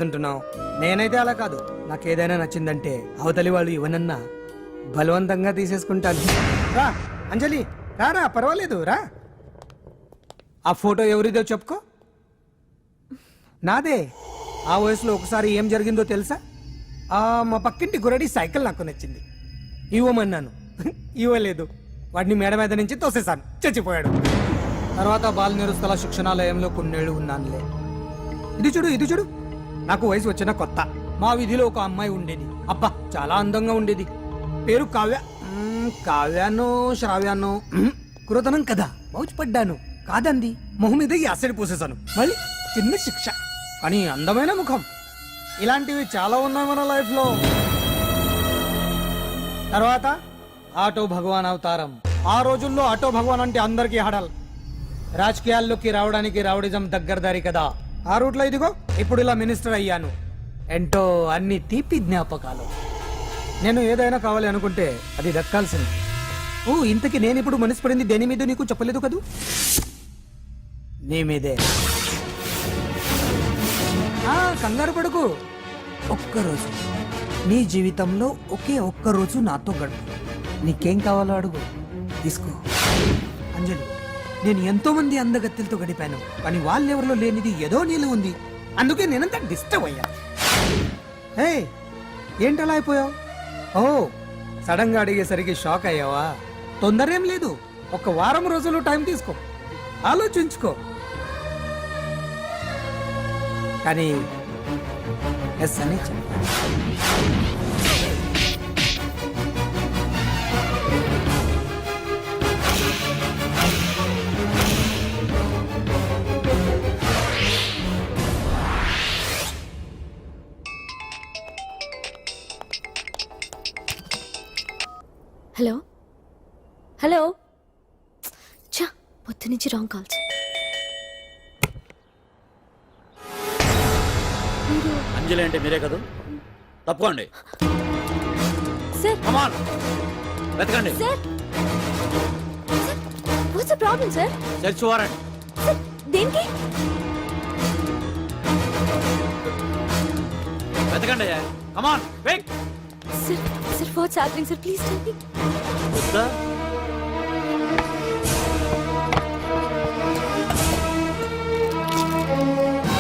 అంటున్నావు. నేనైతే అలా కాదు. నాకు ఏదైనా నచ్చిందంటే అవతలి వాళ్ళు ఇవ్వనన్నా బలవంతంగా తీసేసుకుంటాను. రా అంజలి, రారా, పర్వాలేదు రా. ఆ ఫోటో ఎవరిదో చెప్పుకో. నాదే. ఆ వయసులో ఒకసారి ఏం జరిగిందో తెలుసా? మా పక్కింటి గురడి సైకిల్ నాకు నచ్చింది, ఇవ్వమన్నాను, ఇవ్వలేదు. వాడిని మేడ మీద నుంచి తోసేశాను, చచ్చిపోయాడు. తర్వాత బాల నిరుస్తల శిక్షణాలయంలో కొన్నేళ్ళు ఉన్నానులే. ఇది చూడు, ఇది చూడు. నాకు వయసు వచ్చిన కొత్త మా వీధిలో ఒక అమ్మాయి ఉండేది. అబ్బా, చాలా అందంగా ఉండేది. పేరు కావ్య. కావ్యానో శ్రావ్యానో కురతనం కదా. మౌచిపడ్డాను. కాదంది. మొహం మీద యాసిడ్ పోసేశాను. మళ్ళీ చిన్న శిక్ష, కానీ అందమైన ముఖం. ఇలాంటివి చాలా ఉన్నాయి మన లైఫ్ లో. తర్వాత ఆటో భగవాన్ అవతారం. ఆ రోజుల్లో ఆటో భగవాన్ అంటే అందరికీ హడల్. రాజకీయాల్లోకి రావడానికి రౌడిజం దగ్గరదారి కదా. ఆ రూట్లో ఇదిగో ఇప్పుడు ఇలా మినిస్టర్ అయ్యాను. ఏంటో అన్ని తీపి జ్ఞాపకాలు. నేను ఏదైనా కావాలి అనుకుంటే అది దక్కాల్సింది. ఇంతకీ నేను ఇప్పుడు మనసు పడింది దేని మీద నీకు చెప్పలేదు కదూ? నీ మీదే. కంగారు పడుకు. ఒక్కరోజు నీ జీవితంలో ఒకే ఒక్కరోజు నాతో గడుపు. నీకేం కావాలో అడుగు, తీసుకో. అంజలి, నేను ఎంతో మంది అందగత్తెలతో గడిపాను, కానీ వాళ్ళెవరిలో లేనిది ఏదో నీళ్ళు ఉంది. అందుకే నేనంతా డిస్టర్బ్ అయ్యా. హే, ఏంటలా అయిపోయావు? సడన్ గా అడిగేసరికి షాక్ అయ్యావా? తొందరేం లేదు. ఒక వారం రోజులు టైం తీసుకో, ఆలోచించుకో. కానీ ఎస్ అని చెప్పాను. హలో హలో, చా పొద్దు నుంచి రాంగ్ కాల్స్. అంజలి అంటే మీరే కదా? తప్పుకోండి సార్. కమాన్, వెతకండి. Sir, what's the problem sir? Search warrant. Sir, దేనికి? వెతకండి. Come on, wait. Sir, sir, what's happening sir? Please tell me. వద్దా?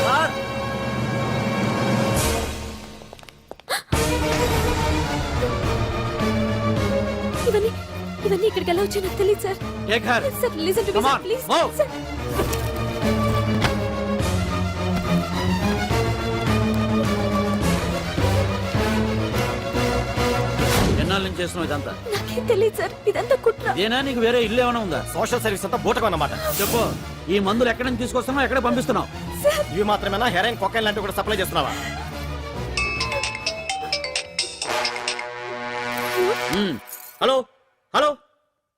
సార్, ఇవన్నీ ఇవన్నీ ఇక్కడికి ఎలా వచ్చాయో నాకు తెలియదు sir. Take her. Sir, listen to me Come sir, on, please. move. సార్, ఎన్నాళ్ళ నుంచి చేస్తున్నావు ఇదంతా? నాకేం తెలియదు సార్, ఇదంతా కుట్ర. ఇదేనా నీకు వేరే ఇల్లు ఏమైనా ఉందా? సోషల్ సర్వీస్ అంతా బూటకం అన్నమాట. చెప్పు, ఈ మందులు ఎక్కడి నుంచి తీసుకొస్తున్నావు, ఎక్కడ పంపిస్తున్నావు? సార్, ఇవి మాత్రమేనా? హెరాయిన్, కొకైన్ లాంటివి కూడా సప్లై చేస్తున్నావా? హలో హలో,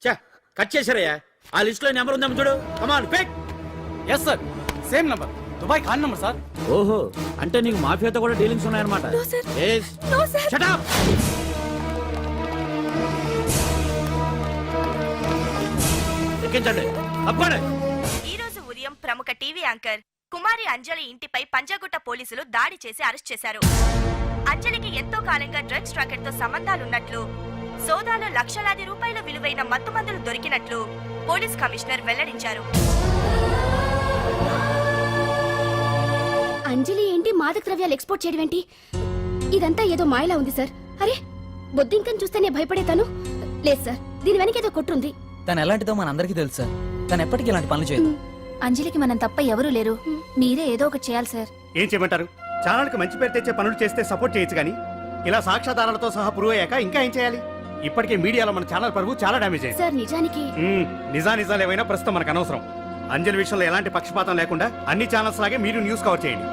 చా కట్ చేశారయ్యా. ఆ లిస్ట్ లో నెంబర్ ఉందేమో చూడు. Come on, pick. Yes sir, same number, Dubai Khan number sir. ఓహో, అంటే నీకు మాఫియాతో కూడా డీలింగ్స్ ఉన్నాయన్నమాట. No, sir. Yes. No, sir. Shut up. ఎక్కించండి, తప్పండి. ఈ రోజు ఉదయం ప్రముఖ టీవీ యాంకర్ కుమారి అంజలి ఇంటిపై పంజాగుట్ట పోలీసులు దాడి చేసి అరెస్ట్ చేశారు. అంజలికి ఎంతో కాలంగా డ్రగ్స్ రాకెట్ తో సంబంధాలున్నట్లు, సోదాలో లక్షలాది రూపాయల విలువైన మత్తుమందులు దొరికినట్లు పోలీస్ కమిషనర్ వెల్లడించారు. అంజలి ఏంటి మాదక ద్రవ్యాలు ఎక్స్పోర్ట్ చేయడం ఏంటి? ఇదంతా ఏదో మాయలా ఉంది సార్. అరే, బొద్దింకని చూస్తేనే భయపడేతాను. లేదు సార్, దీని వెనక ఏదో కొట్టుంది. తను ఎలాంటిదో మనందరికీ తెలుసు సార్. తను ఎప్పటికీ ఇలాంటి పనులు చేయదు. అంజలికి మనం తప్ప ఎవరూ లేరు. మీరే ఏదో ఒకటి చేయాలి సార్. ఏం చేయమంటారు? ఛానల్కి మంచి పేరు తెచ్చే పనులు చేస్తే సపోర్ట్ చేయొచ్చు, కానీ ఇలా సాక్ష్యాధారాలతో సహా ప్రూవ్ అయ్యాక ఇంకా ఏం చేయాలి? ఇప్పటికే మీడియాలో మన ఛానల్ పరువు చాలా డ్యామేజ్ అయింది. సార్, నిజానికి నిజాలు ఏమైనా ప్రస్తుతం మనకు అనవసరం. అంజలి విషయంలో ఎలాంటి పక్షపాతం లేకుండా అన్ని ఛానల్స్ లాగే మీరు న్యూస్ కవర్ చేయండి.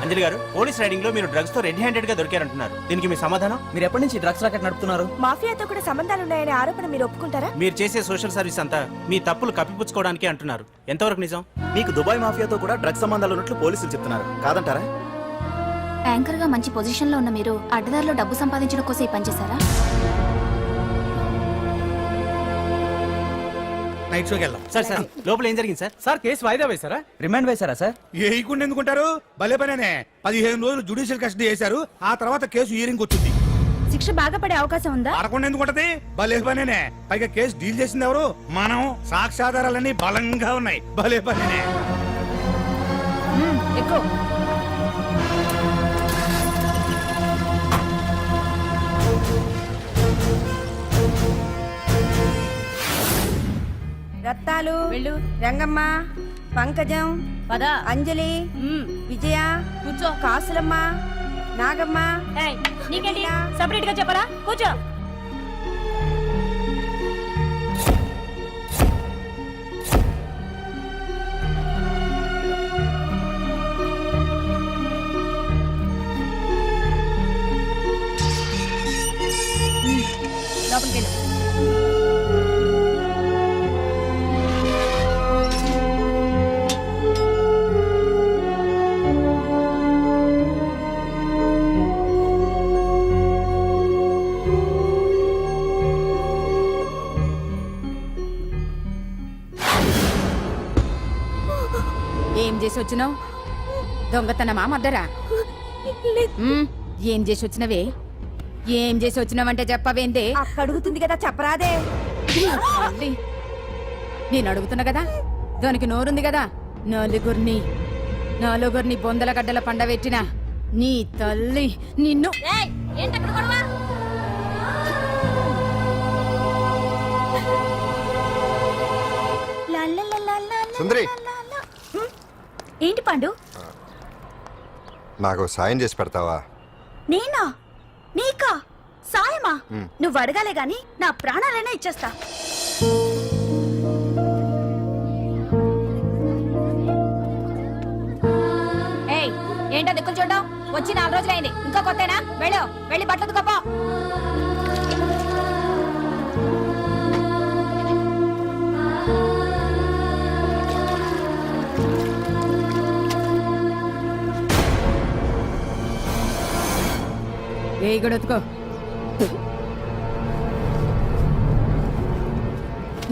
అంజలి గారు, పోలీస్ రైడింగ్ లో మీరు డ్రగ్స్ తో రెడ్ హ్యాండెడ్ గా దొరికారంటున్నారు. దీనికి మీ సమాధానం? మీరు ఎప్పటి నుంచి డ్రగ్స్ రాకెట్ నడుపుతున్నారు? మాఫియాతో కూడా సంబంధాలున్నాయనే ఆరోపణ మీరు ఒప్పుకుంటారా? మీరు చేసే సోషల్ సర్వీస్ అంతా మీ తప్పులు కప్పిపుచ్చుకోవడానికి అంటున్నారు. ఎంతవరకు నిజం? మీకు దుబాయ్ మాఫియాతో కూడా డ్రగ్స్ సంబంధాలు ఉన్నట్లు పోలీసులు చెప్తున్నారు, కాదంటారా? యాంకర్ గా మంచి పొజిషన్ లో ఉన్న మీరు అడ్డదారిలో డబ్బు సంపాదించడం కోసం ఈ పనిచేశారా? నైట్ షోకి వెళ్దాం. సార్ సార్ లోపల ఏం జరిగింది సార్? సార్ కేసు వాయిదా వేశారా? రిమాండ్ వేశారా సార్? వేయకుండా ఎందుకుంటారు? భలే పనేనే. 15 రోజులు జుడిషియల్ కస్టడీ చేశారు. ఆ తర్వాత కేసు హియరింగ్ వచ్చింది. శిక్ష బాగా పడే అవకాశం ఉందా? పడకుండా ఎందుకుంటది? భలే పనేనే. పైగా కేసు డీల్ చేసింది ఎవరు? మనం. సాక్ష్యాధారాలన్నీ బలంగా ఉన్నాయి. భలే పనేనే. ఎక్కువ రత్తాలు రంగమ్మ, పంకజం, అంజలి, విజయ, కూర్చో, కాసులమ్మ, నాగమ్మ. నీకేంటి సపరేట్ గా చెప్పరా? కూర్చో. లోపలికి వెళ్ళు. ఏం చేసి వచ్చినావు? దొంగతనమా మద్దరా? ఏం చేసి వచ్చినవే? ఏం చేసి వచ్చినావంటే చెప్పవేందే? అక్క అడుగుతుంది కదా, చెప్పరాదే. తల్లి, నేను అడుగుతున్నా కదా, దానికి నోరుంది కదా. నలుగురిని బొందల గడ్డల పండబెట్టిన నీ తల్లి నిన్ను. సుందరి, ఏంటి పండు? నాకు సాయం చేసి పెడతావా? నేనా? నీకా సాయమా? నువ్వు అడగాలే గాని నా ప్రాణాలైనా ఇచ్చేస్తా. ఏంటో దిక్కులు చూడడం? వచ్చి 4 రోజులైంది, ఇంకా కొత్తేనా? వెళ్ళి బట్టలు ఉతుకోపో. గొడవతుకో.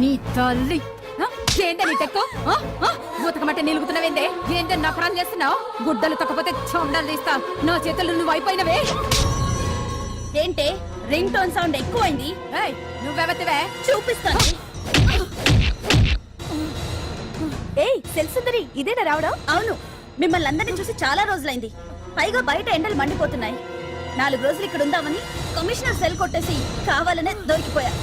నీ తల్లి ఏందే నీ తెక్కు? ఉతకమంటే నిలుగుతున్నావేందే? ఏందే నపరాలు చేస్తున్నావు? గుడ్డలు తొక్కపోతే చొండాలు తీస్తా. నా చేతులు నువ్వు అయిపోయినవే. ఏంటే రింగ్ టోన్ సౌండ్ ఎక్కువైంది? నువ్వెవతివే? చూపిస్తాను. ఏయ్ సెల్సుందరి, ఇదేనా రావడం? అవును, మిమ్మల్ని అందరినీ చూసి చాలా రోజులైంది. పైగా బయట ఎండలు మండిపోతున్నాయి. 4 రోజులు ఇక్కడ ఉందామని కమిషనర్ సెల్ కొట్టేసి కావాలనే దొరికిపోయా.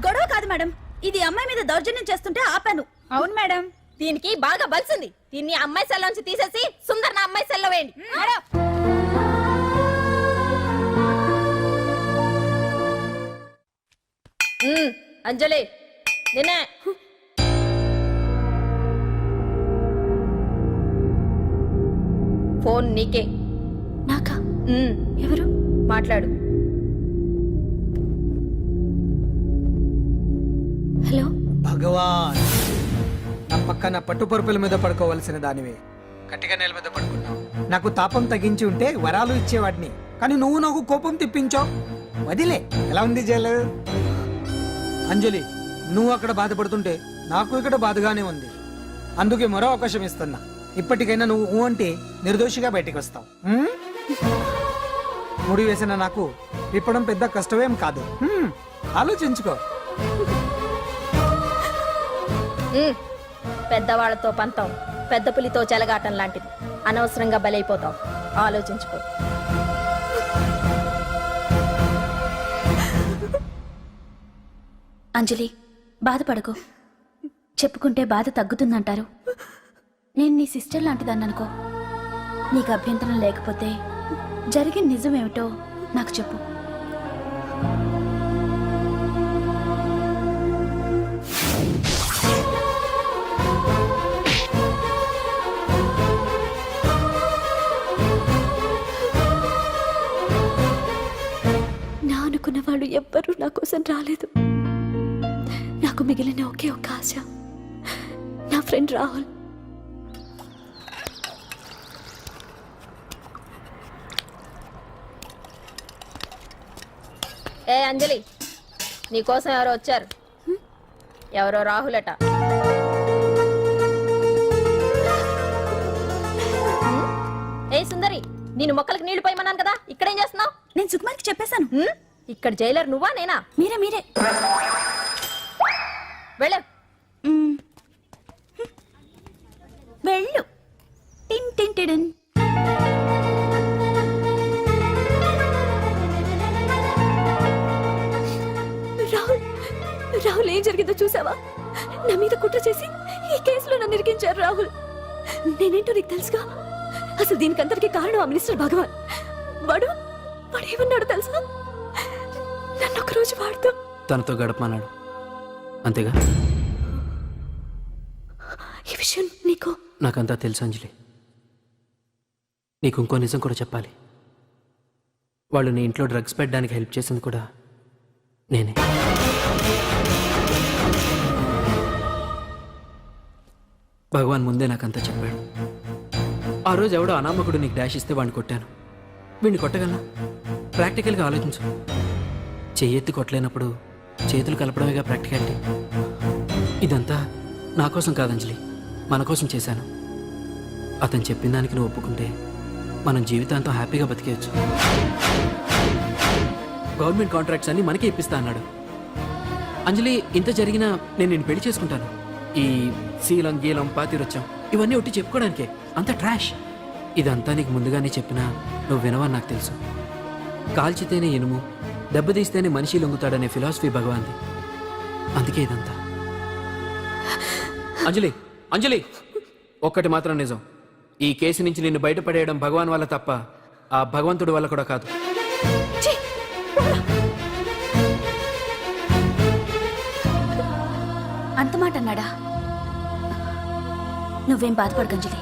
గొడవ కాదు మేడం, ఇది అమ్మాయి మీద దౌర్జన్యం చేస్తుంటే ఆపాను. అవును మేడం, దీనికి బాగా బలిసింది. దీన్ని అమ్మాయి సెల్లోంచి తీసేసి సుందర్ నా అమ్మాయి సెల్లో వేయండి. అంజలి, నిన్నే. ఫోన్ నీకే. నాకా? ఎవరు? మాట్లాడు. హలో. భగవాన్, నా పక్కన పట్టుపరుపుల మీద పడుకోవలసిన దానివే గట్టిగా నేల మీద పడుకున్నావు. నాకు తాపం తగ్గించి ఉంటే వరాలు ఇచ్చేవాడిని, కానీ నువ్వు నాకు కోపం తెప్పించావు. వదిలే. ఎలా ఉంది జైలు? అంజలి, నువ్వు అక్కడ బాధపడుతుంటే నాకు ఇక్కడ బాధగానే ఉంది. అందుకే మరో అవకాశం ఇస్తున్నా. ఇప్పటికైనా నువ్వు అంటే నిర్దోషిగా బయటికి వస్తావు. ముడి వేసిన నాకు విప్పడం పెద్ద కష్టమేం కాదు. ఆలోచించుకో. పెద్దవాళ్లతో పంతం పెద్ద పులితో చెలగాటం లాంటిది. అనవసరంగా బలైపోతావు. ఆలోచించుకో. అంజలి, బాధపడకు. చెప్పుకుంటే బాధ తగ్గుతుందంటారు. నేను నీ సిస్టర్ లాంటిదన్ననుకో. నీకు అభ్యంతరం లేకపోతే జరిగిన నిజమేమిటో నాకు చెప్పు. అనుకున్న వాళ్ళు ఎవ్వరూ నా కోసం రాలేదు. నాకు మిగిలిన ఒకే ఒక ఆశ నా ఫ్రెండ్ రాహుల్. ఏ అంజలి, నీకోసం ఎవరో వచ్చారు. ఎవరో రాహుల్ అట. ఏ సుందరి, నేను మొక్కలకు నీళ్లు పోయమన్నాను కదా, ఇక్కడేం చేస్తున్నావు? నేను సుకుమార్కి చెప్పేశాను. ఇక్కడ జైలర్ నువ్వా నేనా? మీరే వెళ్ళ. వెళ్ళు. టిన్ టిన్ టిడిన్. రాహుల్ ఏం జరిగిందో చూసావా? నా మీద కుట్ర చేసి ఈ కేసులో నన్ను ఇరికించారు రాహుల్. నేనేంటో నీకు తెలుసుగా. అసలు దీనికంతటికి కారణం ఆ మినిస్టర్ భగవాన్. వాడు ఏమన్నాడు తెలుసా? నన్ను ఒకరోజు వాడుతూ తనతో గడపమన్నాడు, అంతేగా? ఈ విషయం నీకు నాకంతా తెలుసు అంజలి. నీకు ఇంకో నిజం కూడా చెప్పాలి. వాళ్ళు నీ ఇంట్లో డ్రగ్స్ పెట్టడానికి హెల్ప్ చేసింది కూడా నేనే. భగవాన్ ముందే నాకంతా చెప్పాడు. ఆ రోజు ఎవడో అనామకుడు నీకు డాష్ ఇస్తే వాడిని కొట్టాను. వీడిని కొట్టగలనా? ప్రాక్టికల్గా ఆలోచించు. చెయ్యెత్తి కొట్టలేనప్పుడు చేతులు కలపడమేగా ప్రాక్టికాలిటీ. ఇదంతా నా కోసం కాదంజలి, మన కోసం చేశాను. అతను చెప్పిన దానికి నువ్వు ఒప్పుకుంటే మనం జీవితాంతం హ్యాపీగా బతికేయచ్చు. గవర్నమెంట్ కాంట్రాక్ట్స్ అన్ని మనకే ఇప్పిస్తా అన్నాడు. అంజలి, ఇంత జరిగినా నేను నిన్ను పెళ్లి చేసుకుంటాను. ఈ శీలం గీలం పాతిరొచ్చాం ఇవన్నీ ఒట్టి చెప్పుకోవడానికే. అంత ట్రాష్. ఇదంతా నీకు ముందుగానే చెప్పినా నువ్వు వినవని నాకు తెలుసు. కాల్చితేనే ఇనుము, దెబ్బతీస్తేనే మనిషి లొంగుతాడనే ఫిలాసఫీ భగవాన్ది. అందుకే ఇదంతా. అంజలి, అంజలి, ఒక్కటి మాత్రం నిజం. ఈ కేసు నుంచి నిన్ను బయటపడేయడం భగవాన్ వల్ల తప్ప ఆ భగవంతుడి వల్ల కూడా కాదు. అంత మాట అన్నాడా? నువ్వేం బాధపడకు అంజలి.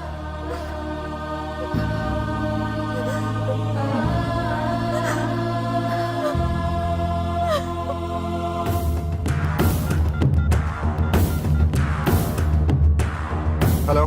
హలో,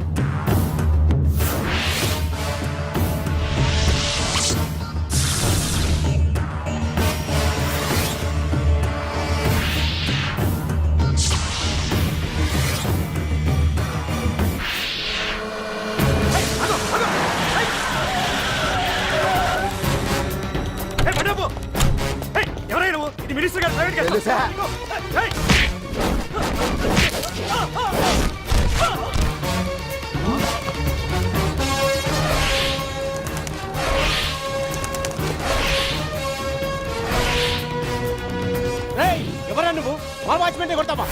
ఎవరైనా నువ్వు? ఇది మినిస్టర్ గారు ప్రైవేట్ కేసు. తెలుసా? ఏయ్! ఏయ్, ఎవరా నువ్వు? మా వాచ్మెన్ కొడతావా?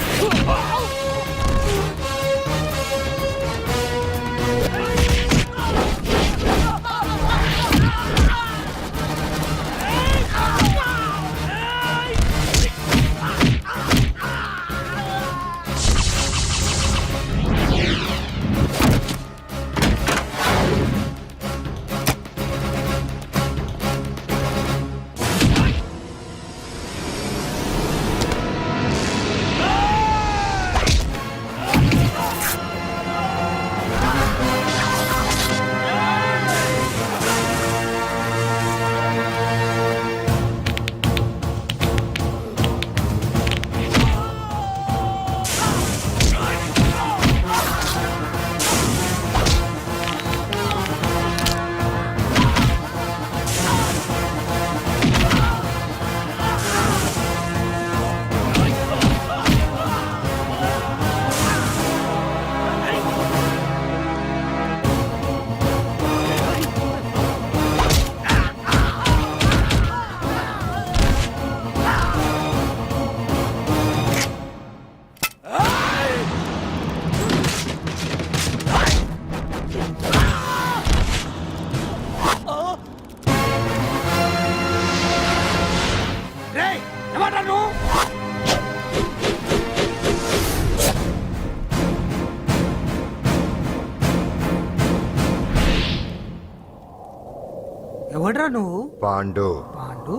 ఎవడ్రా నువ్వు? పాండు. పాండు?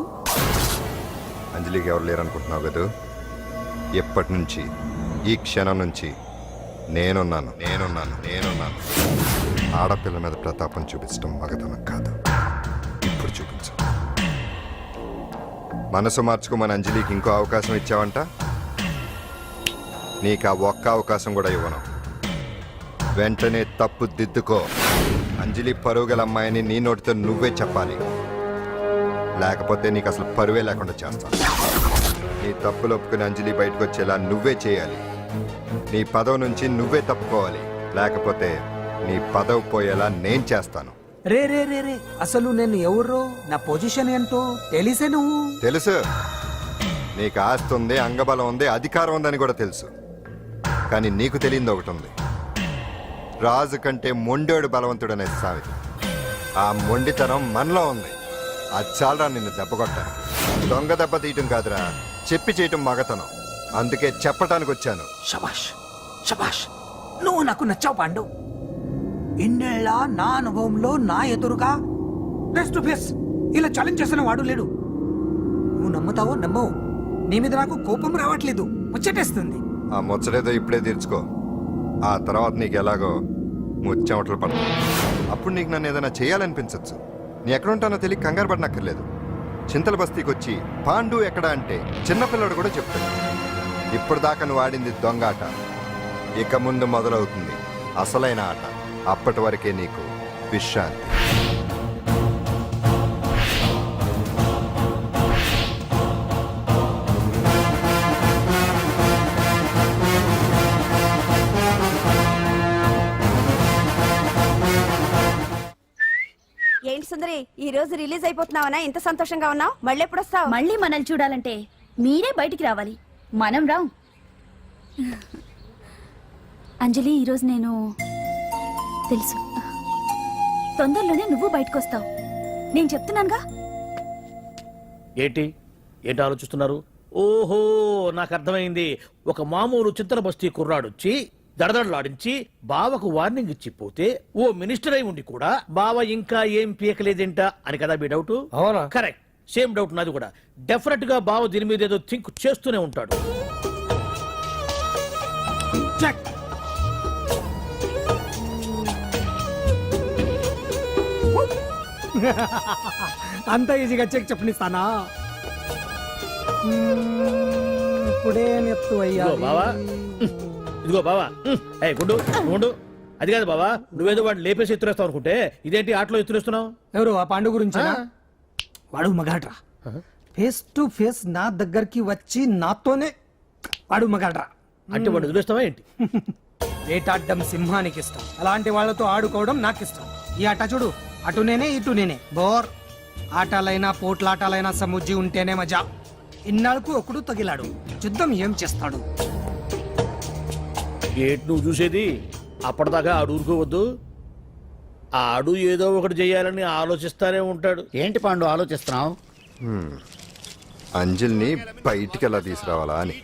అంజలికి ఎవరు లేరనుకుంటున్నావు కదా? ఎప్పటి నుంచి, ఈ క్షణం నుంచి నేనున్నాను. ఆడపిల్ల మీద ప్రతాపం చూపించడం మగతనం కాదు. ఇప్పుడు చూపించు. మనసు మార్చుకోమని అంజలికి ఇంకో అవకాశం ఇచ్చావంట. నీకు ఆ ఒక్క అవకాశం కూడా ఇవ్వను. వెంటనే తప్పు దిద్దుకో. అంజలి పరువుగల అమ్మాయిని నీ నోటితో నువ్వే చెప్పాలి, లేకపోతే నీకు అసలు పరువే లేకుండా చేస్తాను. నీ తప్పులు ఒప్పుకుని అంజలి బయటకు వచ్చేలా నువ్వే చేయాలి. నీ పదవి నుంచి నువ్వే తప్పుకోవాలి, లేకపోతే నీ పదవి పోయేలా నేను చేస్తాను. రే రే రే రే అసలు నేను ఎవరో, నా పొజిషన్ ఏంటో తెలిసే నువ్వు. తెలుసు, నీకు ఆస్తి ఉంది, అంగబలం ఉంది, అధికారం ఉందని కూడా తెలుసు. కానీ నీకు తెలియంది ఒకటి ఉంది. రాజు కంటే మొండోడు బలవంతుడనే సామెత. ఆ మొండితనం మనలో ఉంది. అది చాలరా నిన్ను దెబ్బకొట్టాను. దొంగ దెబ్బ తీయటం కాదురా, చెప్పి చేయటం మగతనం. అందుకే చెప్పటానికి వచ్చాను. శబాష్ శబాష్, నువ్వు నాకు నచ్చావు పాండు. ఇన్నేళ్ళ నా అనుభవంలో నా ఎదురుగా ఫేస్ టు ఫేస్ ఇలా ఛాలెంజ్ చేసిన వాడు లేడు. నువ్వు నమ్ముతావో నమ్మవు, నీ మీద నాకు కోపం రావట్లేదు, ముచ్చటేస్తుంది. ఆ ముచ్చటేదో ఇప్పుడే తీర్చుకో. ఆ తర్వాత నీకు ఎలాగో ముచ్చెమటలు పడతాయి. అప్పుడు నీకు నన్ను ఏదైనా చేయాలనిపించచ్చు. నీ ఎక్కడుంటానో తెలియ కంగారు పడనక్కర్లేదు. చింతల బస్తీకి వచ్చి పాండు ఎక్కడ అంటే చిన్నపిల్లడు కూడా చెప్తాడు. ఇప్పుడు దాకా నువ్వు ఆడింది దొంగ ఆట, ఇక ముందు మొదలవుతుంది అసలైన ఆట. అప్పటి వరకే నీకు విశ్రాంతి. ఏంటి సుందరి, ఈ రోజు రిలీజ్ అయిపోతున్నావనా? ఇంత సంతోషంగా ఉన్నావు? మళ్ళీ ఎప్పుడు వస్తావు? మళ్ళీ మనల్ని చూడాలంటే మీరే బయటికి రావాలి, మనం రాం. అంజలి, ఈరోజు నేను తెలుసు, తొందరలోనే నువ్వు బయటకు వస్తావు. నేను చెప్తున్నానుగా. ఏంటి ఏంటి ఆలోచిస్తున్నారు? ఓహో, నాకు అర్థమైంది. ఒక మామూలు చింతల బస్తీ కుర్రాడొచ్చి దడదడలాడించి బావకు వార్నింగ్ ఇచ్చి పోతే ఓ మినిస్టర్ అయి ఉండి కూడా బావ ఇంకా ఏం పీకలేదేంట అని కదా మీ డౌట్? అవునా? కరెక్ట్, సేమ్ డౌట్ నాది కూడా. డెఫినెట్ గా బావ దీని మీద ఏదో థింక్ చేస్తూనే ఉంటాడు. చెక్. అంత ఈజీగా చెక్ చెప్పనిస్తానా? ఇప్పుడే నెత్తు అయ్యా. ఇదిగో బావా, ఇదిగో బావా. ఏ గుడ్డు గుండు, అది కాదు బావా, నువ్వేదో వాడిని లేపేసి ఎత్తురేస్తావు అనుకుంటే ఇదేంటి ఆటలో ఎత్తురేస్తున్నావు? ఎవరు ఆ పాండు గురించి? వాడు మగాడ్రా. ఫేస్ టు ఫేస్ నా దగ్గరికి వచ్చి నాతోనే వాడు మగాడ్రా. అంటే వాడు వదిలేస్తావా ఏంటి? వేటాడ్డం సింహానికి ఇష్టం, అలాంటి వాళ్ళతో ఆడుకోవడం నాకు ఇష్టం. ఈ ఆట చూడు, అటు నేనే ఇటు నేనే. బోర్. ఆటలైనా పోట్లాటలైనా సముజ్జి ఉంటేనే మజా. ఇన్నాళ్ళకు ఒకడు తగిలాడు, యుద్ధం ఏం చేస్తాడు? గేట్ నువ్వు చూసేది, అప్పటిదాకా ఆడు ఊరుకోవద్దు. ఆడు ఏదో ఒకటి చేయాలని ఆలోచిస్తానే ఉంటాడు. ఏంటి పాండు ఆలోచిస్తున్నావు? అంజలిని బయటికి ఎలా తీసుకురావాలా అని.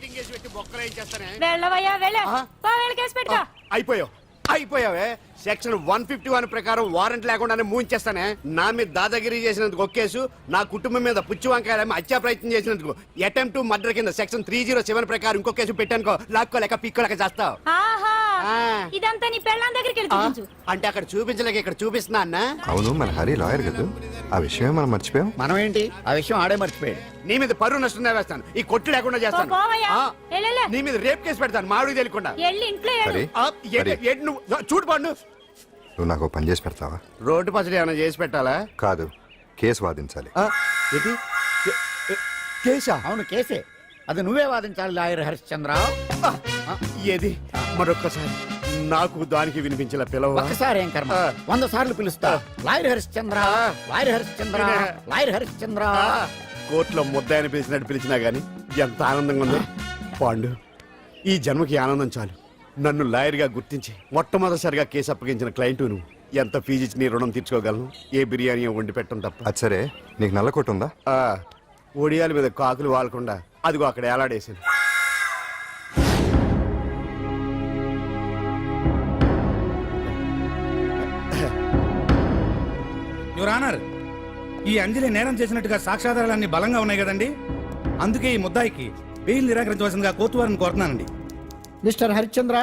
అయిపోయావే. సెక్షన్ 151 ప్రకారం వారెంట్ లేకుండానే మూయించేస్తానే. నా మీద దాదాగిరి చేసినందుకు ఒక కేసు, నా కుటుంబం మీద పుచ్చి వంకాయలేమో హత్యా ప్రయత్నం చేసినందుకు అటెంప్ట్ టు మర్డర్ కింద సెక్షన్ 307 ప్రకారం ఇంకో కేసు పెట్టానుకో, లాక్కోలేక పిక్కోలేక చేస్తావు. ఇదంతా నీ పెళ్ళాం దగ్గరికి వెళ్ళి చూపించు. అంటే అక్కడ చూపించలేక ఇక్కడ చూపిస్తున్నా అన్న. అవును, మన హరి లాయర్ కదా, ఆ విషయమే మనం మర్చిపోయాం. మనం ఏంటి ఆ విషయం ఆడే మర్చిపోయాడు. నీ మీద పరువు నష్టం వేస్తాను, ఈ కొట్టు లేకుండా చేస్తాను. నీ మీద రేప్ కేసు పెడతాను మామిడికి తెలియకుండా. హరి, హరి, నువ్వు చూడు పండు, నువ్వు నాకు ఓ పని చేసి పెడతావా? రోడ్డు పచ్చడి ఏమైనా చేసి పెట్టాలా? కాదు, కేసు వాదించాలి. ఏంటి కేసా? అవును కేసే, అది నువ్వే వాదించాలి లాయర్ హరిశ్చంద్ర. ఏది మరొక్కసారి నాకు దానికి వినిపించిన పిలవ. ఒక్కసారి ఏం కర్మ, 100 సార్లు పిలుస్తా. Lawyer Harishchandra, lawyer Harishchandra, lawyer Harishchandra. కోర్టులో ముద్దాయని పిలిచినట్టు పిలిచినా గానీ ఎంత ఆనందంగా ఉంది పాండు. ఈ జన్మకి ఆనందం చాలు. నన్ను లాయర్ గా గుర్తించి మొట్టమొదటిసారిగా కేసు అప్పగించిన క్లయింట్ నువ్వు. ఎంత ఫీజు ఇచ్చి నీ రుణం తీర్చుకోగలను? ఏ బిర్యానీ వండి పెట్టడం తప్ప. అది సరే, నీకు నల్లకోటు ఉందా? ఒడియాల మీద కాకులు వాలకుండా అదిగో అక్కడ ఏలాడేసింది. యువర్ ఆనర్, ఈ అంజలి నేరం చేసినట్టుగా సాక్ష్యాధారాలన్నీ బలంగా ఉన్నాయి కదండి. అందుకే ఈ ముద్దాయికి బెయిల్ నిరాకరించవలసిందిగా కోర్టు వారిని కోరుతున్నానండి. మిస్టర్ హరిశ్చంద్ర,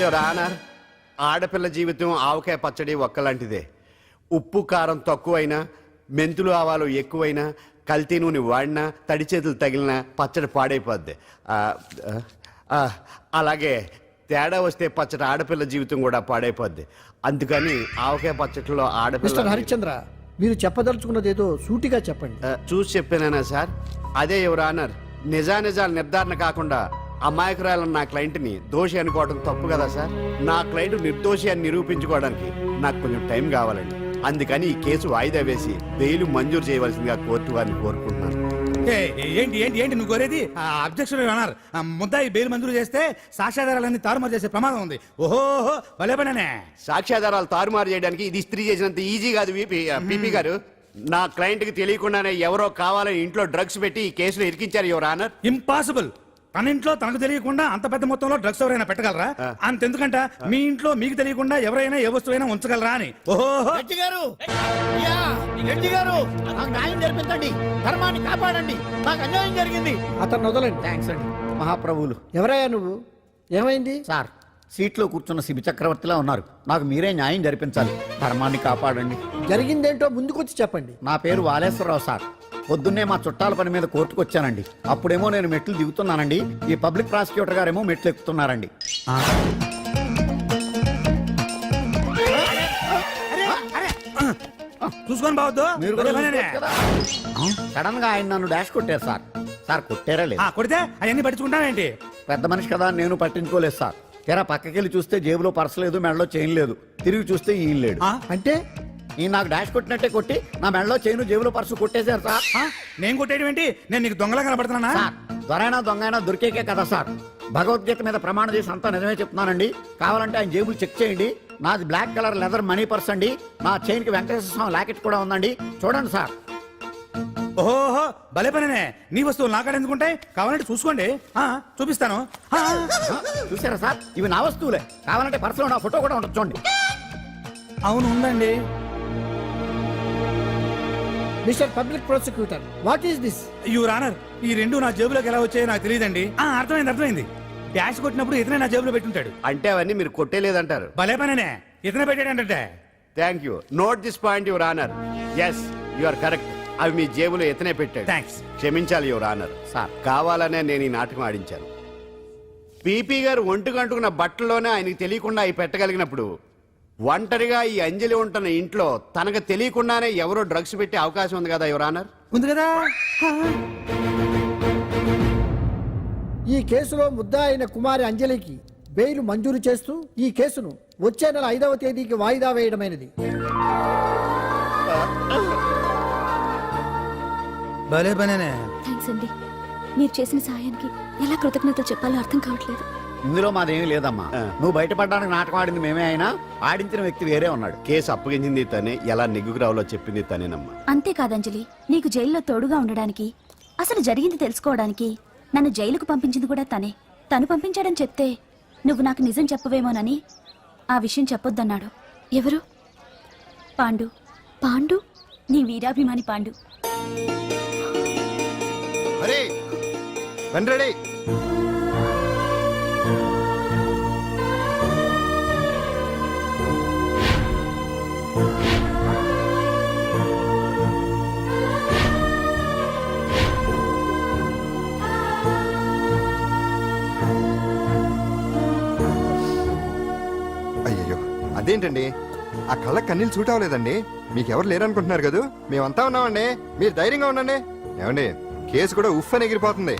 యువర్ ఆనర్, ఆడపిల్ల జీవితం ఆవకాయ పచ్చడి ఒక్కలాంటిదే. ఉప్పు కారం తక్కువైనా, మెంతులు ఆవాలు ఎక్కువైనా, కల్తీ నూనె వాడినా, తడి చేతులు తగిలినా పచ్చడి పాడైపోద్ది. అలాగే తేడా వస్తే పచ్చడి ఆడపిల్ల జీవితం కూడా పాడైపోద్ది. అందుకని ఆవకాయ పచ్చడిలో మిస్టర్ ఆడపిల్ల హరిశ్చంద్ర, మీరు చెప్పదలుచుకున్నది ఏదో సూటిగా చెప్పండి. చూసి చెప్పానా సార్? అదే యువర్ ఆనర్, నిజానిజాలు నిర్ధారణ కాకుండా అమాయకురాలన్న నా క్లయింట్ని దోషి అనుకోవడం తప్పు కదా సార్? నా క్లయింట్ నిర్దోషి అని నిరూపించుకోవడానికి నాకు కొంచెం టైం కావాలండి. అందుకని ఈ కేసు వాయిదా వేసి బెయిల్ మంజూరు చేయవలసిందిగా కోర్టు వారిని కోరుకుంటున్నాను. ఏంటి ఏంటి ఏంటి నువ్వు కోరేది? అబ్జెక్షన్ అన్నారు. ముద్దాయి బెయిల్ మంజూరు చేస్తే సాక్ష్యాధారాలన్నీ తారుమారు చేసే ప్రమాదం ఉంది. ఓహో, భలే పనేనే. సాక్ష్యాధారాలు తారుమారు చేయడానికి ఇది ఇస్త్రీ చేసినంత ఈజీ కాదు పీపీ గారు. నా క్లయింట్ కి తెలియకుండానే ఎవరో కావాలని ఇంట్లో డ్రగ్స్ పెట్టి ఈ కేసులో ఇరికించారు యువర్ ఆనర్. ఇంపాసిబుల్. తన ఇంట్లో తనకు తెలియకుండా అంత పెద్ద మొత్తంలో డ్రగ్స్ ఎవరైనా పెట్టగలరా? అంతెందుకంట మీ ఇంట్లో మీకు తెలియకుండా ఎవరైనా ఏ వస్తువైనా ఉంచగలరా అని. ఓహో, జడ్జి గారు, అయ్యా, జడ్జి గారు, నాకు న్యాయం జరిపించండి, ధర్మాన్ని కాపాడండి, నాకు అన్యాయం జరిగింది. అతను వదలండి. థ్యాంక్స్ అండి మహాప్రభువులు. ఎవరయ్యా నువ్వు? ఏమైంది? సార్, సీట్లో కూర్చున్న శిబి చక్రవర్తిలా ఉన్నారు. నాకు మీరే న్యాయం జరిపించాలి, ధర్మాన్ని కాపాడండి. జరిగిందేంటో ముందుకొచ్చి చెప్పండి. నా పేరు వాలేశ్వరరావు సార్. పొద్దున్నే మా చుట్టాల పని మీద కోర్టుకు వచ్చానండి. అప్పుడేమో నేను మెట్లు దిగుతున్నానండి, ఈ పబ్లిక్ ప్రాసిక్యూటర్ గారేమో మెట్లు ఎక్కుతున్నారండి. చూసుకొని బావద్దు. మీరు కూడా చూసుకోవచ్చు కదా. సడన్ గా ఆయన నన్ను డాష్ కొట్టారు సార్. సార్ కొట్టారా లేదు? కొడితే అవన్నీ పట్టించుకుంటావేంటి? పెద్ద మనిషి కదా, నేను పట్టించుకోలేదు సార్. తెరా పక్కకెళ్ళి చూస్తే జేబులో పర్స్ లేదు, మెడలో చైన్ లేదు. తిరిగి చూస్తే ఈయన లేడు. అంటే ఈయన నాకు డాష్ కొట్టినట్టే కొట్టి నా మెడలో చైన్ జేబులో పర్సు కొట్టేశారు సార్. నేను కొట్టేయడం ఏంటి? నేను నీకు దొంగలా కనబడుతున్నా? సార్, దొరైనా దొంగైనా దొరికేకే కదా సార్. భగవద్గీత మీద ప్రమాణం చేసి అంతా నిజమే చెప్తున్నానండి. కావాలంటే ఆయన జేబులు చెక్ చేయండి. నాది black colour leather money purse అండి. నా చైన్ కి వెంకటేశ్వర స్వామి లాకెట్ కూడా ఉందండి. చూడండి సార్. ఓహో, భలే పనేనే. నీ వస్తువులు నాకాడ ఎందుకుంటాయి? కావాలంటే చూసుకోండి, చూపిస్తాను. చూసారా సార్, ఇవి నా వస్తువులే. కావాలంటే పర్సులో నా ఫోటో కూడా ఉండదు, చూడండి. అవును, ఉందండి. Mister public prosecutor, what is this? Your honour, ఈ రెండు నా జేబులోకి ఎలా వచ్చాయో నాకు తెలియదండి. అర్థమైంది. డాష్ కొట్టినప్పుడు ఇతనే నా జేబులో పెట్టుంటాడు. అంటే అవన్నీ మీరు కొట్టేలేదంటారు? భలే పనేనే, ఇతనే పెట్టాడంటే. Thank you. Note this point your honour. Yes, you are correct. అవి మీ జేబులో ఎత్తనే పెట్టాడు. థ్యాంక్స్. క్షమించాలి యువర్ ఆనర్. సార్, కావాలనే నేను ఈ నాటకం ఆడించాను. పీపీ గారు ఒంటికంటుకున్న బట్టల్లోనే ఆయనకి తెలియకుండా అవి పెట్టగలిగినప్పుడు, ఒంటరిగా ఈ అంజలి ఉంటున్న ఇంట్లో తనకు తెలియకుండానే ఎవరో డ్రగ్స్ పెట్టే అవకాశం ఉంది కదా యువర్ ఆనర్. ఉంది కదా. ఈ కేసులో ముద్దా అయిన కుమారి అంజలికి బెయిల్ మంజూరు చేస్తూ ఈ కేసును వచ్చే నెల 5వ తేదీకి వాయిదా వేయడమైనది. భలే పనేనే. థ్యాంక్స్ అండి. మీరు చేసిన సహాయానికి ఎలా కృతజ్ఞతలు చెప్పాలో అర్థం కావట్లేదు. ఇందులో మాదేమీ లేదమ్మా. నువ్వు బయటపడడానికి నాటకం ఆడింది మేమే అయినా ఆడించిన వ్యక్తి వేరే ఉన్నాడు. కేసు అప్పగించింది తనే, ఎలా నెగ్గుకు రావాలో చెప్పింది తనేనమ్మా. అంతేకాదంజలి, నీకు జైల్లో తోడుగా ఉండడానికి, అసలు జరిగింది తెలుసుకోవడానికి నన్ను జైలుకు పంపించింది కూడా తనే. తను పంపించాడని చెప్తే నువ్వు నాకు నిజం చెప్పవేమోనని ఆ విషయం చెప్పొద్దన్నాడు. ఎవరు? పాండు. పాండు, నీ వీరాభిమాని పాండు. అరే వెండ్రెడీ. అయ్యయ్యో, అదేంటండి? ఆ కళ్ళ కన్నీళ్ళు సూట్ అవ్వలేదండి. మీకెవరు లేరనుకుంటున్నారు కదా? మేమంతా ఉన్నామండి, మీరు ధైర్యంగా ఉండండి. ఏమండి, కేసు కూడా ఉఫ్ అని ఎగిరిపోతుంది.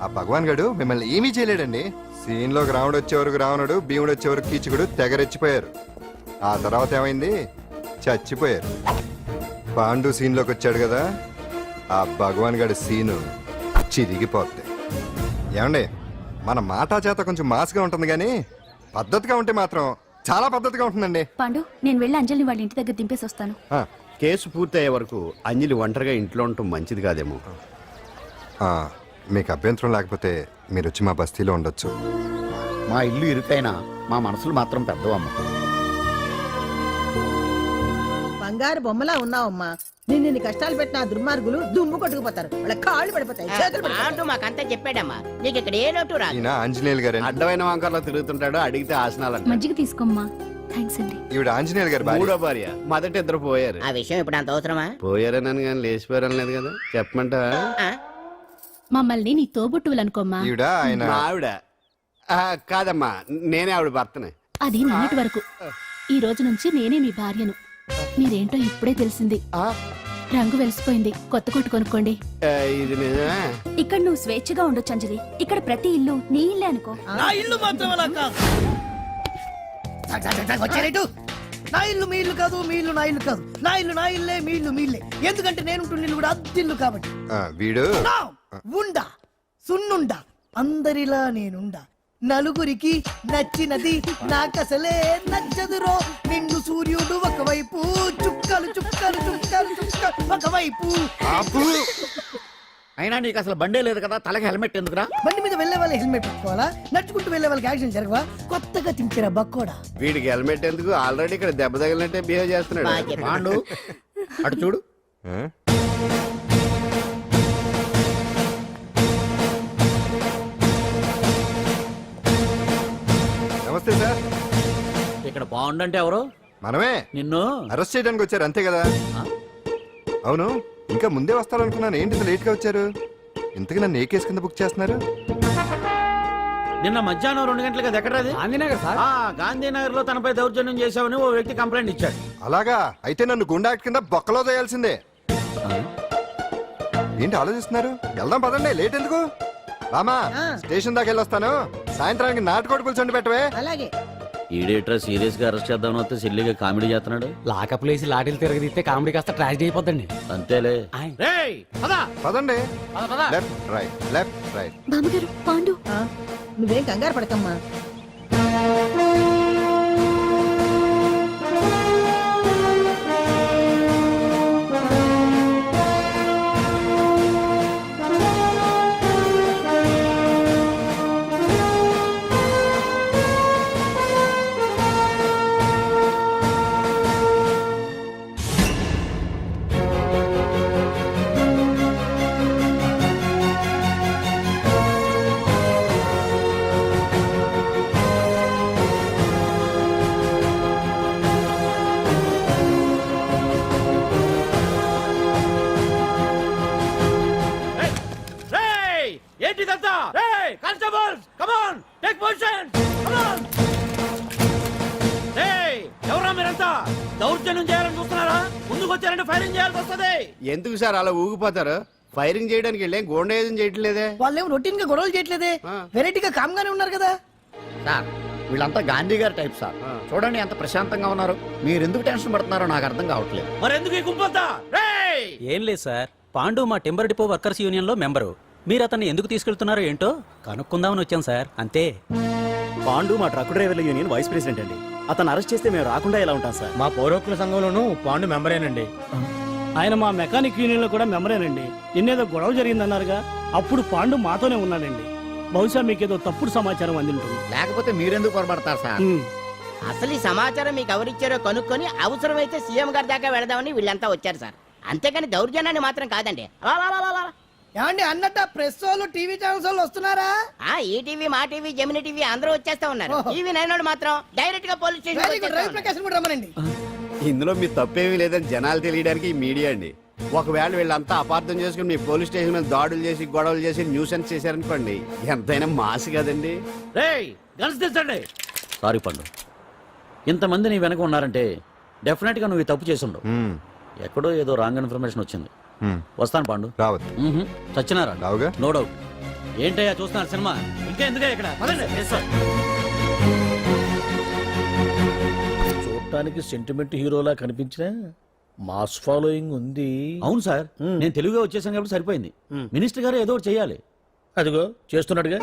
ఆ భగవాన్ గడు మిమ్మల్ని ఏమీ చేయలేడండి. సీన్లోకి రావణుడు వచ్చే వరకు రావణుడు, భీముడు వచ్చే వరకు కీచుకుడు తెగరెచ్చిపోయారు. ఆ తర్వాత ఏమైంది? చచ్చిపోయారు. పాండు సీన్లోకి వచ్చాడు కదా, ఆ భగవాన్ గడి సీను చిరిగిపోద్ది. ఏమండి, మన మాటా చేత కొంచెం మాస్గా ఉంటుంది కానీ పద్ధతిగా ఉంటే మాత్రం చాలా పద్ధతిగా ఉంటుందండి. పాండు, నేను వెళ్ళి అంజలిని వాళ్ళ ఇంటి దగ్గర దింపేసి వస్తాను. కేసు పూర్తయ్యే వరకు అంజలి ఒంటరిగా ఇంట్లో ఉండటం మంచిది కాదేమో. మీకు అభ్యంతరం లేకపోతే మీరు వచ్చి మా బస్తీలో ఉండొచ్చు. మా ఇల్లు ఇరుకైనా మా మనసులు మాత్రం పెద్దవమ్మ. బంగారు బొమ్మలా ఉన్నావమ్మా నిన్ను కష్టాలు పెట్టిన ఆ దుర్మార్గులు దుమ్ము కొట్టుకుపోతారు వాళ్ళ కాళ్ళు పడిపోతాయి చేతులు పడిపోతాయి. మాకంతా చెప్పాడమ్మా నీకు ఇక్కడ ఏ లోటు రాదు. ఈయన ఆంజనేయులు గారు అడ్డమైన వంకర్లో తిరుగుతుంటాడు, అడిగితే ఆసనాలంట. మజ్జిగ తీసుకోమ్మా. థ్యాంక్స్ అండి. ఈవిడ ఆంజనేయులు గారు భార్య. మూడో భార్య, మొదట ఇద్దరు పోయారు. ఆ విషయం ఇప్పుడు అంత అవసరమా? పోయారనని కానీ లేచిపోయారని లేదు కదా, చెప్పమంటావా? ఆ? మమ్మల్ని నీ తోబుట్టువులనుకోమ్మా. ఈవిడ ఆయన మా ఆవిడ కాదమ్మా, నేనే ఆవిడ భర్తనే. అది నిన్నటి వరకు. ఈ రోజు నుంచి నేనే మీ భార్యను. మీరేంటో ఇప్పుడే తెలిసింది. రంగు వెలిసిపోయింది, కొత్త కొట్టు కొనుక్కోండి. ఇది నిజమే. ఇక్కడ నువ్వు స్వేచ్ఛగా ఉండొచ్చు అంజలి. ఇక్కడ ప్రతి ఇల్లు నీ ఇల్లే అనుకో. నా ఇల్లు మాత్రం అలా కాదు. వచ్చారేటు నా ఇల్లు మీ ఇల్లు కాదు, మీ ఇల్లు నా ఇల్లు కాదు. నా ఇల్లు నా ఇల్లే, మీ ఇల్లు మీ ఇల్లే. ఎందుకంటే నేను ఇల్లు కూడా అద్దిల్లు కాబట్టి. వీడు నా ఉండా సున్నుండా అందరిలా నేనుండా. నలుగురికి నచ్చినది నాకసలే నచ్చదురో. నిండు సూర్యుడు ఒకవైపు, చుక్కలు చుక్కలు చుక్కలు చుక్కలు ఒకవైపు. అయినా నీకు అసలు బండే లేదు కదా, తలకి హెల్మెట్ ఎందుకురా? బండి మీద వెళ్లే వాళ్ళు హెల్మెట్ పెట్టుకోవాలా? నడుచుకుంటూ వెళ్లే వాళ్ళకి యాక్సిడెంట్ జరగవా? కొత్తగా తింటారా బక్కోడా? వీడికి హెల్మెట్ ఎందుకు, ఆల్రెడీ ఇక్కడ దెబ్బ తగిలినట్టే బిహేవ్ చేస్తున్నాడు. బాగా చెప్పావు. పాండు అటు చూడు. ఆ? నమస్తే సార్. ఇక్కడ బాగుండంటే ఎవరు? మనమే నిన్ను అరెస్ట్ చేయడానికి వచ్చారు అంతే కదా? అవును, ఇంకా ముందే వస్తారనుకున్నాను. ఏంటి ఇంత లేట్ గా వచ్చారు? ఇంతకీ నన్ను ఏ కేసు కింద బుక్ చేస్తున్నారు? నిన్న మధ్యాహ్నం 2 గంటలకు అది ఎక్కడది? గాంధీనగర్ సార్. గాంధీనగర్ లో తనపై దౌర్జన్యం చేశావని ఓ వ్యక్తి కంప్లైంట్ ఇచ్చాడు. అలాగా? అయితే నన్ను గుండా యాక్ట్ కింద బొక్కలో చేయాల్సిందే. ఏంటి ఆలోచిస్తున్నారు? వెళ్దాం పదండి, లేట్ ఎందుకు? రామా, స్టేషన్ దాకా వెళ్ళొస్తాను. సాయంత్రానికి నాటుకోడి పులుసు వండి పెట్టవే. అలాగే ఈడేట్రా సీరియస్ గా అరెస్ట్ చేద్దాం వస్తే సిల్లిగా కామెడీ చేస్తున్నాడు. లాకప్ లేసి లాఠీలు తిరగదీస్తే కామెడీ కాస్త ట్రాజడీ అయిపోద్దండి. అంతేలే. పదండి. Left right, left right. బామ్మగారు, పాండు. నువ్వేం కంగారు పడకమ్మా. ఏంటిదంతా? Constables, come on, take position, come on. ఎవరా మీరంతా? దౌర్జన్యం చేయాలని చూస్తున్నారా? ముందుకు వచ్చారంటే ఫైరింగ్ చేయాల్సి వస్తుంది. ఎందుకు సార్ అలా ఊగిపోతారు? ఫైరింగ్ చేయడానికి వెళ్ళేం గోండేజం చేయట్లేదే. వాళ్ళేమో రొటీన్ గా గొడవలు చేయట్లేదే, వెరైటీగా కామ్ గానే ఉన్నారు కదా. సార్ వీళ్ళంతా గాంధీ గారి టైప్ సార్. చూడండి ఎంత ప్రశాంతంగా ఉన్నారు. మీరు ఎందుకు టెన్షన్ పడుతున్నారో నాకు అర్థం కావట్లేదు. మరి ఎందుకు ఈ గుంపంతా? ఏం లేదు సార్, పాండు మా టింబర్ డిపో వర్కర్స్ యూనియన్ లో మెంబరు. మీరు అతన్ని ఎందుకు తీసుకెళ్తున్నారో ఏంటో కనుక్కుందామని వచ్చాం సార్, అంతే. పాండు మా ట్రక్ డ్రైవర్ల యూనియన్ వైస్ ప్రెసిడెంట్ అండి. అతను అరెస్ట్ చేస్తే మేము రాకుండా ఎలా ఉంటాం సార్? మా పౌరోక్ల సంఘంలోనూ పాండు మెంబరేనండి. ఆయన మా మెకానిక్ యూనియన్ లో కూడా మెంబరేనండి. నిన్నేదో గొడవ జరిగిందన్నారుగా, అప్పుడు పాండు మాతోనే ఉన్నాడండి. బహుశా మీకేదో తప్పుడు సమాచారం అందింటుంది. లేకపోతే మీరెందుకు పొరపడతారు సార్? అసలు ఈ సమాచారం మీకు ఎవరిచ్చారో కనుక్కొని అవసరమైతే సీఎం గారి దాకా వెళదామని వీళ్ళంతా వచ్చారు సార్. అంతేగాని దౌర్జన్యాన్ని మాత్రం కాదండి. ఏమండి అన్నట్ట ప్రెస్ వాళ్ళు టీవీ ఛానల్స్ వాళ్ళు వస్తున్నారా? ఈ టీవీ, మా టీవీ, జమిని టీవీ అందరూ వచ్చేస్తా ఉన్నారు. టీవీ నైన్ మాత్రం డైరెక్ట్ గా police very good, Ravi station. Prakasam కూడా రమ్మనండి. ఇందులో మీ తప్పేమీ లేదని జనాలు తెలియడానికి ఈ మీడియా అండి. ఒకవేళ వీళ్ళంతా అపార్థం చేసుకుని మీ పోలీస్ స్టేషన్ మీద దాడులు చేసి గొడవలు చేసి న్యూసెన్స్ చేశారనుకోండి, ఎంతైనా మాస్ కదండి. గన్స్ తెచ్చండి. సారీ పండు, ఇంతమంది నీ వెనక ఉన్నారంటే డెఫినెట్ గా నువ్వు ఈ తప్పు చేసి ఉండవు. ఎక్కడో ఏదో రాంగ్ ఇన్ఫర్మేషన్ వచ్చింది. వస్తాను పాండు. రావద్దు. చచ్చినారా? రావుగా. No doubt. ఏంటయ్యా చూస్తున్నారు సినిమా? ఇంకా ఎందుకే ఇక్కడ? చూడటానికి సెంటిమెంట్ హీరోలా కనిపించిన మాస్ ఫాలోయింగ్ ఉంది. అవును సార్, నేను తెలుగుగా వచ్చేసాను కాబట్టి సరిపోయింది. మినిస్టర్ గారు ఏదో ఒకటి చెయ్యాలి. అదిగో చేస్తున్నాడుగా.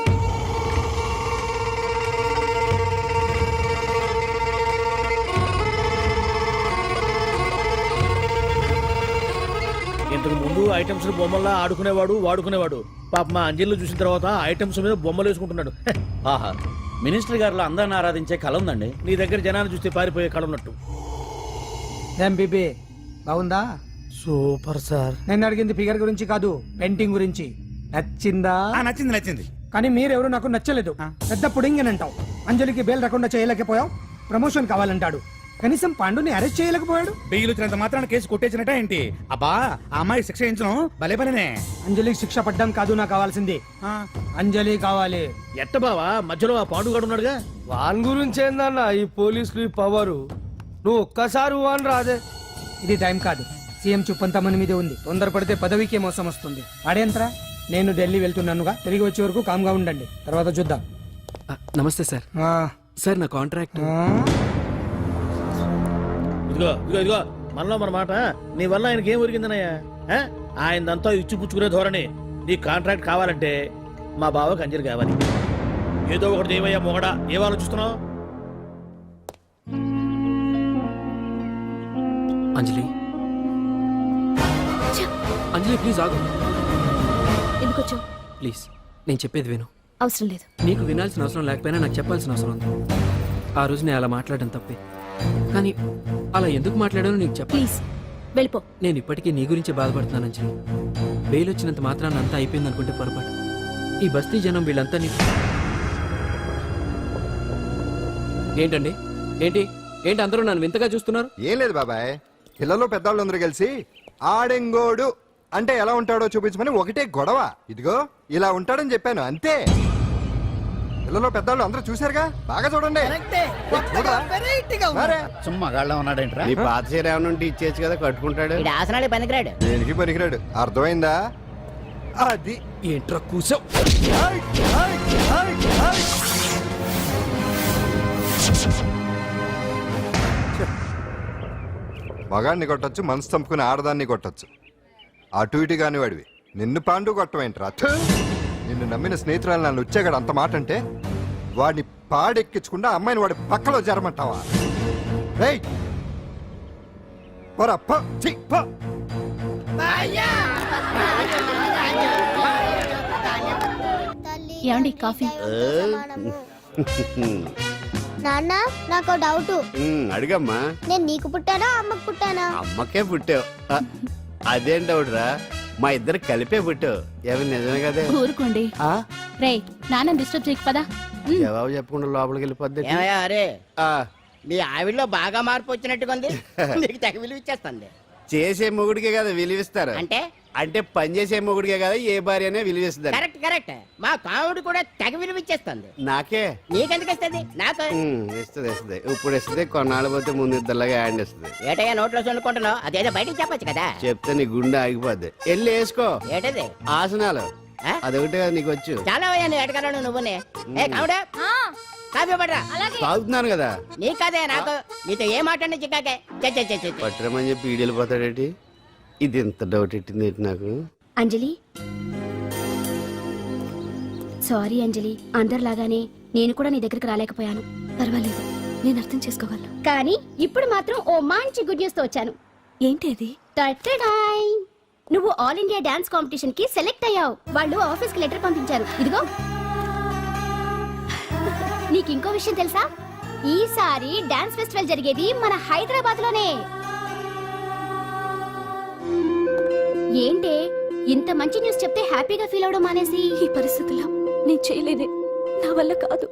ఇంతకు ముందు ఐటమ్స్ బొమ్మల్లా ఆడుకునేవాడు, వాడుకునేవాడు. పాప మా అంజలిలో చూసిన తర్వాత ఐటమ్స్ మీద బొమ్మలు వేసుకుంటున్నాడు. ఆహా, మినిస్టర్ గారిలో అందరిని ఆరాధించే కళ ఉందండి. నీ దగ్గర జనాన్ని చూస్తే పారిపోయే కళ ఉన్నట్టు. ఎంబీబీ బాగుందా? Super sir. నేను అడిగింది ఫిగర్ గురించి కాదు, పెయింటింగ్ గురించి. నచ్చిందా? నచ్చింది నచ్చింది. కానీ మీరెవరు నాకు నచ్చలేదు. పెద్ద పుడింగనంటావు. అంజలికి బెయిల్ రాకుండా చేయలేకపోయావు. ప్రమోషన్ కావాలంటాడు. కనీసం పాండుని అరెస్ట్ చేయలేకపోయాడు. బెయిల్ వచ్చినంత మాత్రాన కేసు కొట్టేసినట్ట ఏంటి? అబ్బా ఆ అమ్మాయి శిక్ష వేయించడం భలే పనినే. అంజలికి శిక్ష పడ్డం కాదు నాకు కావాల్సింది. అంజలి కావాలి. ఎట్ట బావా మధ్యలో ఆ పాండుగాడు ఉన్నాడుగా. వాన్ గురించి ఏందన్నా ఈ పోలీసులు ఈ పవరు? నువ్వు ఒక్కసారి వాన్ రాదే. ఇది టైం కాదు. సీఎం చూపంతా మన మీదే ఉంది. తొందరపడితే పదవికే మోసం వస్తుంది. అడేంట్రా, నేను ఢిల్లీ వెళ్తున్నానుగా. తిరిగి వచ్చే వరకు కామ్గా ఉండండి, తర్వాత చూద్దాం. నమస్తే సార్. సార్ నా కాంట్రాక్ట్. ఇదిగో ఇదిగో ఇదిగో మనలో మన మాట. నీ వల్ల ఆయనకి ఏం ఒరిగిందనయ్యా? ఆయనంతా ఇచ్చిపుచ్చుకునే ధోరణి. నీ కాంట్రాక్ట్ కావాలంటే మా బావకి అంజలి కావాలి. ఏదో ఒకటి ఏమయ్యా మొగడా, ఏం ఆలోచిస్తున్నావు? అంజలి, అంజలి ప్లీజ్ ఆగు. ఎందుకొచ్చో ప్లీజ్ నేను చెప్పేది విను. అవసరం లేదు. నీకు వినాల్సిన అవసరం లేకపోయినా నాకు చెప్పాల్సిన అవసరం ఉంది. ఆ రోజు నేను అలా మాట్లాడడం తప్పే, కానీ అలా ఎందుకు మాట్లాడానో నీకు చెప్ప. ప్లీజ్ వెళ్ళిపో. నేను ఇప్పటికీ నీ గురించి బాధపడుతున్నాను అంజలి. బెయిల్ వచ్చినంత మాత్రాన్ని అంతా అయిపోయింది అనుకుంటే పొరపాటు. ఈ బస్తీ జనం వీళ్ళంతా ఏంటండి ఏంటి ఏంటి అందరూ నన్ను వింతగా చూస్తున్నారు? ఏం లేదు బాబాయ్, పిల్లలు పెద్దవాళ్ళు అందరూ కలిసి ఆడెంగోడు అంటే ఎలా ఉంటాడో చూపించమని ఒకటే గొడవ. ఇదిగో ఇలా ఉంటాడని చెప్పాను అంతే. పిల్లలు పెద్దవాళ్ళు అందరూ చూశారుగా, బాగా చూడండి. మరే. సుమ్మా గాళ్ళ ఉన్నాడేంట్రా? నీ పాత చీర ఏమైనా ఉంటే ఇచ్చేచ్చు కదా, కట్టుకుంటాడు. ఈడు ఆసనాలు పనికిరాడు. దేనికి పనికిరాడు, అర్థమైందా? అది ఏంట్రా కూసావ్? మగాడిని కొట్టచ్చు, మనసు చంపుకుని ఆడదాన్ని కొట్టచ్చు. అటు ఇటు కాని వాడివి నిన్ను పాండు కొట్టమేంట్రా? నిన్ను నమ్మిన స్నేహితురాలు నన్ను వచ్చాగాడు అంత మాట అంటే వాడిని పాడెక్కించకుండా అమ్మాయిని వాడి పక్కలో జరమంటావా? రేయ్ పోరా, పో, ఛీ, పో. ఏమండి కాఫీ? నాన్న నాకు డౌట్. అడిగమ్మా. నేను నీకు పుట్టానా అమ్మకు పుట్టానా? అమ్మకే పుట్టావు. అదేం డౌట్ రా, మా ఇద్దరు కలిపే పుట్టావు. ఏమి నిజమే కదే? ఊరుకోండి. రే నాన్న డిస్టర్బ్ చేయకు పదా. జవాబు చెప్పకుండా లోపలికి వెళ్ళిపోద్ది. ఏమయ్యా అరే, మీ ఆవిడలో బాగా మార్పు వచ్చినట్టుగా ఉంది. నీకు తెగ విలువ ఇచ్చేస్తుంది. చేసే మొగుడికే కదా విలువిస్తారు. అంటే పని చేసే మొగుడికే కదా ఏ భార్య అనే విలువిస్తారు. Correct correct. మా కావుడు కూడా తెగ విలువ ఇచ్చేస్తుంది. నాకే. నీకెందుకు ఇస్తుంది? నాకు ఇస్తుంది. ఇప్పుడు ఇస్తుంది, కొన్నాళ్ళు పోతే ముందు ఇద్దరులాగా హ్యాండ్ ఇస్తుంది. ఏటయ్యా నోట్లో చల్లుకుంటున్నావు? అదేదో బయటికి చెప్పొచ్చు కదా. చెప్తే నీ గుండె ఆగిపోద్ది. వెళ్ళి వేసుకో. ఏటది? ఆసనాలు. అదొకటి కదా నీకు వచ్చు. చాలా అయ్యా నువ్వు ఎడగలను నువ్వునే. ఏ కావుడా కాఫీ పడరా. తాగుతున్నాను కదా. నీ కదే నాకు. నీతో ఏ మాట్లాడి చిక్కాకే. పట్టరమని చెప్పి ఈడు వెళ్ళిపోతాడేటి? ఇది ఎంత డౌట్ ఎట్టింది ఏంటి నాకు? అంజలి సారీ అంజలి, అందరిలాగానే నేను కూడా నీ దగ్గరికి రాలేకపోయాను. పర్వాలేదు, నేను అర్థం చేసుకోగలను. కానీ ఇప్పుడు మాత్రం ఓ మంచి గుడ్ న్యూస్ తో వచ్చాను. ఏంటి అది? టట్టడాయ్! నువ్వు ఆల్ ఇండియా డాన్స్ కాంపిటీషన్ కి సెలెక్ట్ అయ్యావు. వాళ్ళు ఆఫీస్ కి లెటర్ పంపించారు. ఇదిగో. నీకు ఇంకో విషయం తెలుసా? ఈసారి డాన్స్ ఫెస్టివల్ జరిగేది మన హైదరాబాద్ లోనే. ఏంటే ఇంత మంచి న్యూస్ చెప్తే హ్యాపీగా ఫీల్ అవడం మానేసి? ఈ పరిస్థితుల్లో నేను చేయలేనే, నా వల్ల కాదు.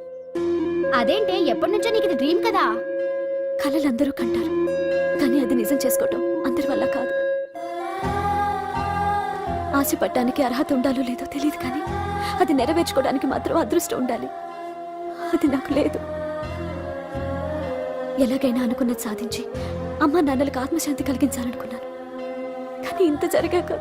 అదేంటే ఎప్పటి నుంచో నీకు ఇది డ్రీమ్ కదా? కలలందరూ కంటారు, కానీ అది నిజం చేసుకోవటం అందరి వల్ల కాదు. ఆశపడటానికి అర్హత ఉండాలో లేదో తెలియదు, కానీ అది నెరవేర్చుకోవడానికి మాత్రం అదృష్టం ఉండాలి. అది నాకు లేదు. ఎలాగైనా అనుకున్నది సాధించి అమ్మా నాన్నలకు ఆత్మశాంతి కలిగించాలనుకున్నాను, కానీ ఇంత జరిగాక